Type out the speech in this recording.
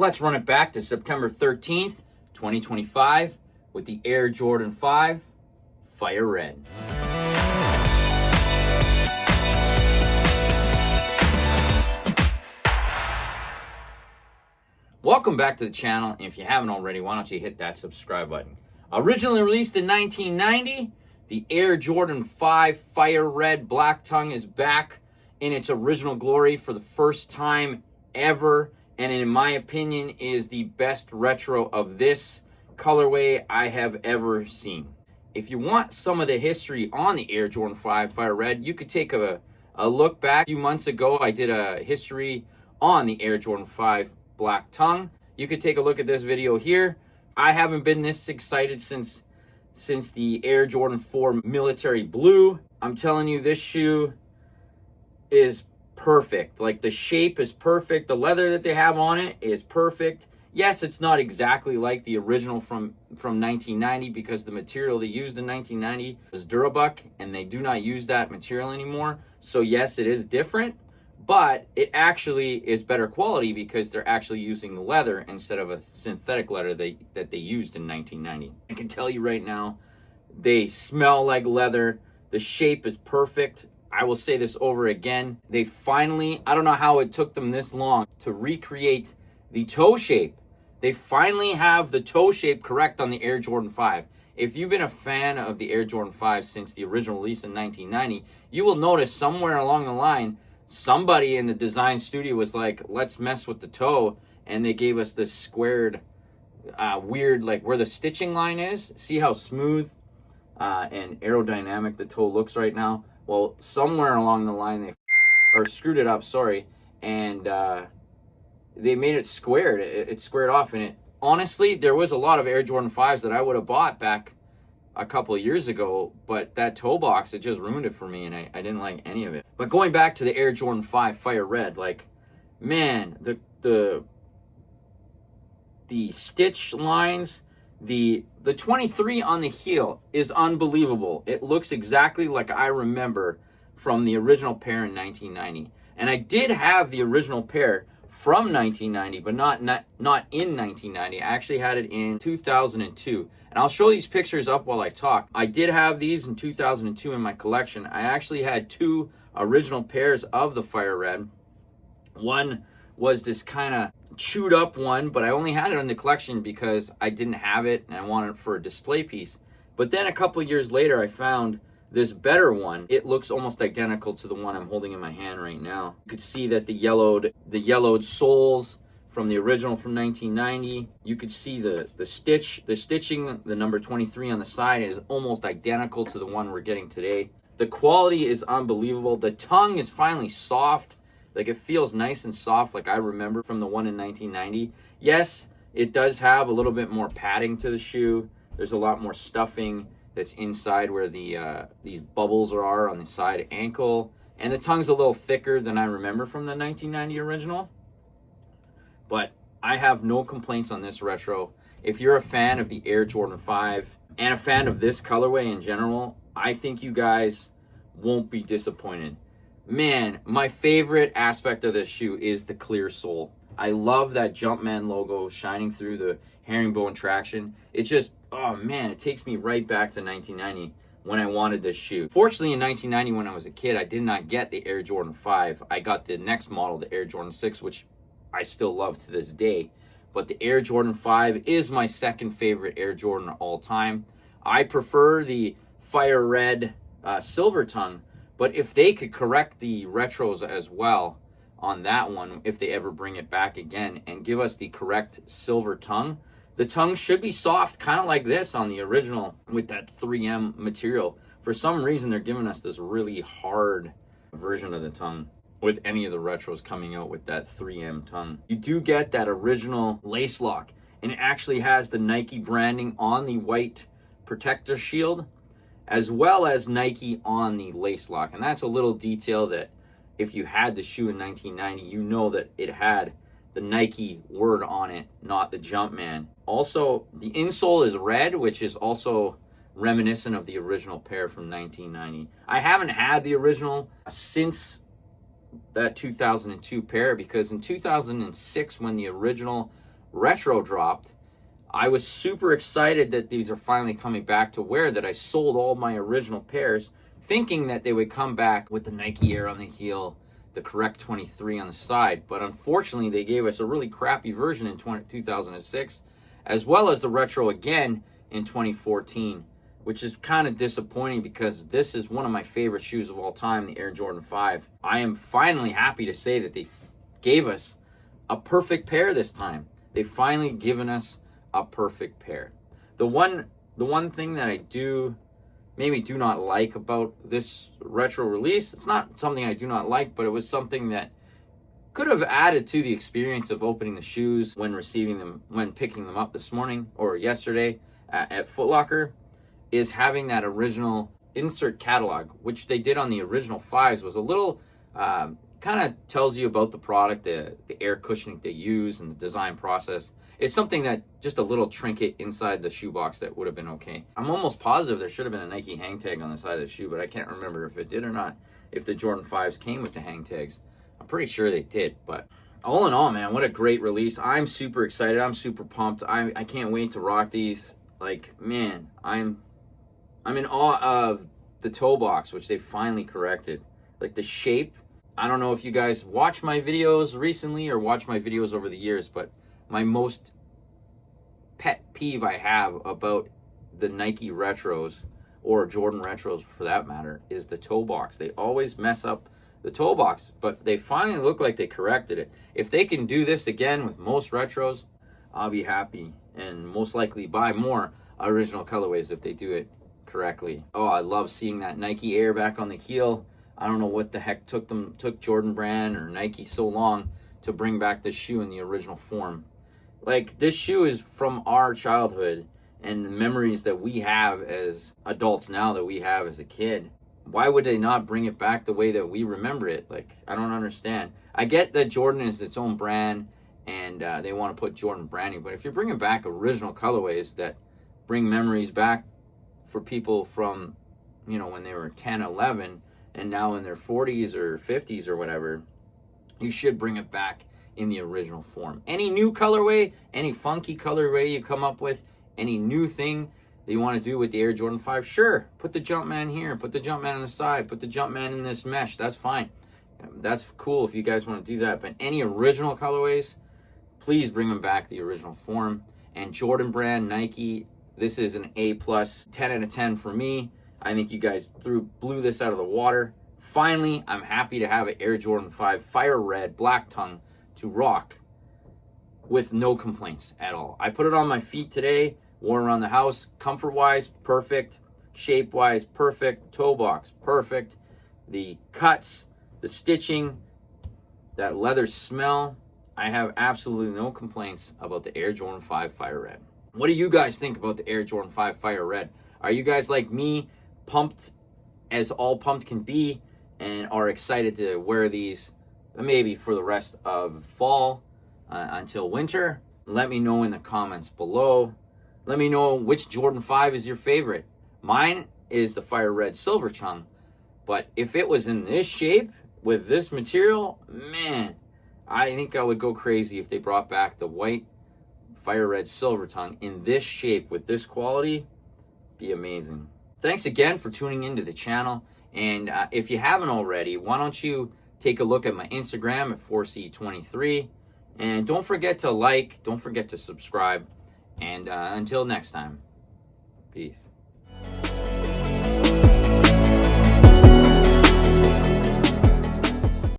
Let's run it back to September 13th, 2025 with the Air Jordan 5 Fire Red. Welcome back to the channel, and if you haven't already, why don't you hit that subscribe button. Originally released in 1990, the Air Jordan 5 Fire Red Black Tongue is back in its original glory for the first time ever, and in my opinion is the best retro of this colorway I have ever seen. If you want some of the history on the Air Jordan 5 Fire Red, you could take a look back. A few months ago, I did a history on the Air Jordan 5 Black Tongue. You could take a look at this video here. I haven't been this excited since the Air Jordan 4 Military Blue. I'm telling you, this shoe is perfect. Like, the shape is perfect. The leather that they have on it is perfect. Yes, it's not exactly like the original from 1990 because the material they used in 1990 was Durabuck, and they do not use that material anymore. So yes, it is different, but it actually is better quality because they're actually using the leather instead of a synthetic leather that they used in 1990. I can tell you right now, they smell like leather. The shape is perfect. I will say this over again. They finally, I don't know how it took them this long to recreate the toe shape. They finally have the toe shape correct on the Air Jordan 5. If you've been a fan of the Air Jordan 5 since the original release in 1990, you will notice somewhere along the line, somebody in the design studio was like, let's mess with the toe, and they gave us this squared, weird, like where the stitching line is. See how smooth and aerodynamic the toe looks right now? Well, somewhere along the line they screwed it up, and they made it squared. It squared off, and it honestly, there was a lot of Air Jordan 5s that I would have bought back a couple of years ago, but that toe box, it just ruined it for me, and I didn't like any of it. But going back to the Air Jordan 5 Fire Red, like, man, the stitch lines, the 23 on the heel is unbelievable. It looks exactly like I remember from the original pair in 1990. And I did have the original pair from 1990, but not in 1990. I actually had it in 2002. And I'll show these pictures up while I talk. I did have these in 2002 in my collection. I actually had two original pairs of the Fire Red. One was this kind of chewed up one, but I only had it in the collection because I didn't have it and I wanted it for a display piece. But then a couple years later, I found this better one. It looks almost identical to the one I'm holding in my hand right now. You could see that the yellowed soles from the original from 1990. You could see the stitching, the number 23 on the side is almost identical to the one we're getting today. The quality is unbelievable. The tongue is finally soft. Like, it feels nice and soft like I remember from the one in 1990. Yes, it does have a little bit more padding to the shoe. There's a lot more stuffing that's inside where these bubbles are on the side ankle. And the tongue's a little thicker than I remember from the 1990 original. But I have no complaints on this retro. If you're a fan of the Air Jordan 5 and a fan of this colorway in general, I think you guys won't be disappointed. Man, my favorite aspect of this shoe is the clear sole. I love that Jumpman logo shining through the herringbone traction. It just, oh man, it takes me right back to 1990 when I wanted this shoe. Fortunately, in 1990 when I was a kid, I did not get the Air Jordan 5. I got the next model, the Air Jordan 6, which I still love to this day. But the Air Jordan 5 is my second favorite Air Jordan of all time. I prefer the Fire Red Silver Tongue. But if they could correct the retros as well on that one, if they ever bring it back again, and give us the correct silver tongue, the tongue should be soft, kind of like this on the original with that 3M material. For some reason, they're giving us this really hard version of the tongue with any of the retros coming out with that 3M tongue. You do get that original lace lock, and it actually has the Nike branding on the white protector shield, as well as Nike on the lace lock. And that's a little detail that if you had the shoe in 1990, you know that it had the Nike word on it, not the Jumpman. Also, the insole is red, which is also reminiscent of the original pair from 1990. I haven't had the original since that 2002 pair, because in 2006, when the original Retro dropped, I was super excited that these are finally coming back to wear, that I sold all my original pairs thinking that they would come back with the Nike Air on the heel, the correct 23 on the side. But unfortunately, they gave us a really crappy version in 2006, as well as the Retro again in 2014, which is kind of disappointing because this is one of my favorite shoes of all time, the Air Jordan 5. I am finally happy to say that they gave us a perfect pair this time. They've finally given us a perfect pair. The one thing that I do not like about this Retro release, it's not something I do not like, but it was something that could have added to the experience of opening the shoes when receiving them, when picking them up this morning or yesterday at Foot Locker, is having that original insert catalog, which they did on the original 5s, was a little, kind of tells you about the product, the air cushioning they use and the design process. It's something that just a little trinket inside the shoebox that would have been okay. I'm almost positive there should have been a Nike hang tag on the side of the shoe, but I can't remember if it did or not, if the Jordan 5s came with the hang tags. I'm pretty sure they did, but all in all, man, what a great release. I'm super excited. I'm super pumped. I can't wait to rock these. Like, man, I'm in awe of the toe box, which they finally corrected. Like the shape. I don't know if you guys watch my videos recently or watch my videos over the years, but my most pet peeve I have about the Nike Retros, or Jordan Retros for that matter, is the toe box. They always mess up the toe box, but they finally look like they corrected it. If they can do this again with most Retros, I'll be happy and most likely buy more original colorways if they do it correctly. Oh, I love seeing that Nike Air back on the heel. I don't know what the heck took Jordan Brand or Nike so long to bring back this shoe in the original form. Like, this shoe is from our childhood and the memories that we have as adults now that we have as a kid. Why would they not bring it back the way that we remember it? Like, I don't understand. I get that Jordan is its own brand and they want to put Jordan branding, but if you're bringing back original colorways that bring memories back for people from, you know, when they were 10, 11, and now in their 40s or 50s or whatever, you should bring it back in the original form. Any new colorway, any funky colorway you come up with, any new thing that you want to do with the Air Jordan 5, sure, put the Jumpman here, put the Jumpman on the side, put the Jumpman in this mesh, that's fine. That's cool if you guys want to do that, but any original colorways, please bring them back the original form. And Jordan Brand, Nike, this is an A+, 10 out of 10 for me. I think you guys blew this out of the water. Finally, I'm happy to have an Air Jordan 5 Fire Red Black Tongue to rock with no complaints at all. I put it on my feet today, wore around the house, comfort-wise, perfect. Shape-wise, perfect. Toe box, perfect. The cuts, the stitching, that leather smell, I have absolutely no complaints about the Air Jordan 5 Fire Red. What do you guys think about the Air Jordan 5 Fire Red? Are you guys like me, pumped as all pumped can be, and are excited to wear these maybe for the rest of fall until winter? Let me know in the comments below. Let me know which Jordan 5 is your favorite. Mine is the Fire Red Silver Tongue, but if it was in this shape with this material, man, I think I would go crazy if they brought back the white Fire Red Silver Tongue in this shape with this quality. Be amazing. Thanks again for tuning into the channel, and if you haven't already, why don't you take a look at my Instagram at 4C23, and don't forget to like, don't forget to subscribe, and until next time, peace.